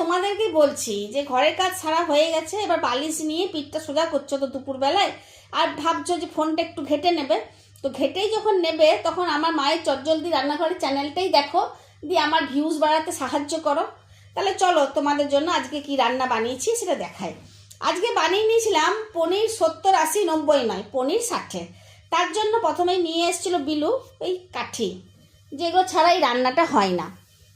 তোমাদেরকে বলছি যে ঘরের কাজ সারা হয়ে গেছে, এবার বালিশ নিয়ে পিঠটা সোজা করছো তো দুপুরবেলায়, আর ভাবছো যে ফোনটা একটু ঘেটে নেবে। তো ঘেটেই যখন নেবে তখন আমার মায়ের চটজলদি রান্নাঘরের চ্যানেলটাই দেখো, দিয়ে আমার ভিউজ বাড়াতে সাহায্য করো। তাহলে চলো তোমাদের জন্য আজকে কি রান্না বানিয়েছি সেটা দেখাই। আজকে বানিয়ে নিয়েছিলাম পনির 70-80-90 নয়, পনির 60। তার জন্য প্রথমেই নিয়ে এসেছিল বিলু ওই কাঠি, যেগুলো ছাড়া এই রান্নাটা হয় না।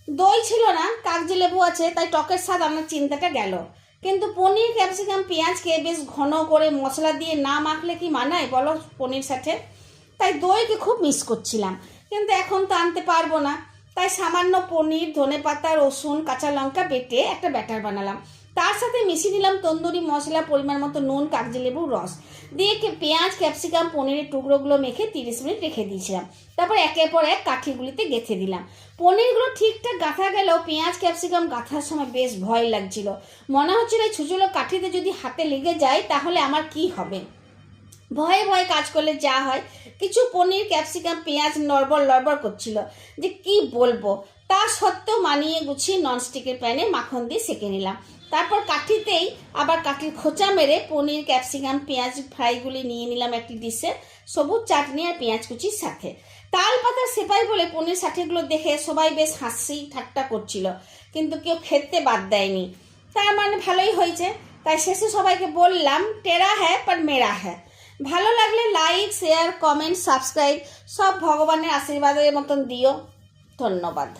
দই ছিল না, কাগজি লেবু আছে, তাই টকের স্বাদ আমার চিন্তাটা গেল। কিন্তু পনির ক্যাপসিকাম পেঁয়াজকে বেশ ঘন করে মশলা দিয়ে না মাখলে কি মানায় বলো পনির সাথে? তাই দইকে খুব মিস করছিলাম, কিন্তু এখন তো আনতে পারবো না। তাই সামান্য পনির, ধনেপাতা, রসুন, কাঁচা লঙ্কা বেটে একটা ব্যাটার বানালাম। তার সাথে মিশিয়ে নিলাম তন্দুরি মশলা, পরিমাণ মতো নুন, কাগজি লেবুর রস দিয়ে পেঁয়াজ, ক্যাপসিকাম, পনিরের টুকরোগুলো মেখে 30 মিনিট রেখে দিয়েছিলাম। তারপর একের পর এক কাঠিগুলিতে গেঁথে দিলাম। পনিরগুলো ঠিকঠাক গাঁথা গেলেও পেঁয়াজ, ক্যাপসিকাম গাঁথার সময় বেশ ভয় লাগছিল। মনে হচ্ছিল এই ছুচুলো কাঠিতে যদি হাতে লেগে যায় তাহলে আমার কি হবে। ভয়ে ভয়ে কাজ করলে যা হয়, কিছু পনির, ক্যাপসিকাম, পেঁয়াজ নড়বড় লড়বড় করছিল যে কি বলবো। তা সত্ত্বেও মানিয়ে গুছিয়ে ননস্টিকের প্যানে মাখন দিয়ে সেঁকে নিলাম। তারপর কাঠিতেই আবার কাঠির খোঁচা মেরে পনির, ক্যাপসিকাম, পেঁয়াজ ফ্রাইগুলি নিয়ে নিলাম একটি ডিশে, সবুজ চাটনি আর পেঁয়াজ কুচির সাথে। তাল পাতার সেপাই বলে পনির 60গুলো দেখে সবাই বেশ হাসি ঠাট্টা করছিল, কিন্তু কেউ খেতে বাদ দেয়নি। তার মানে ভালোই হয়েছে। তাই শেষে সবাইকে বললাম, টেরা হ্যাঁ পর মেরা হ্যাঁ। ভালো লাগলে লাইক, শেয়ার, কমেন্ট, সাবস্ক্রাইব সব ভগবানের আশীর্বাদের মতন দিও। ধন্যবাদ।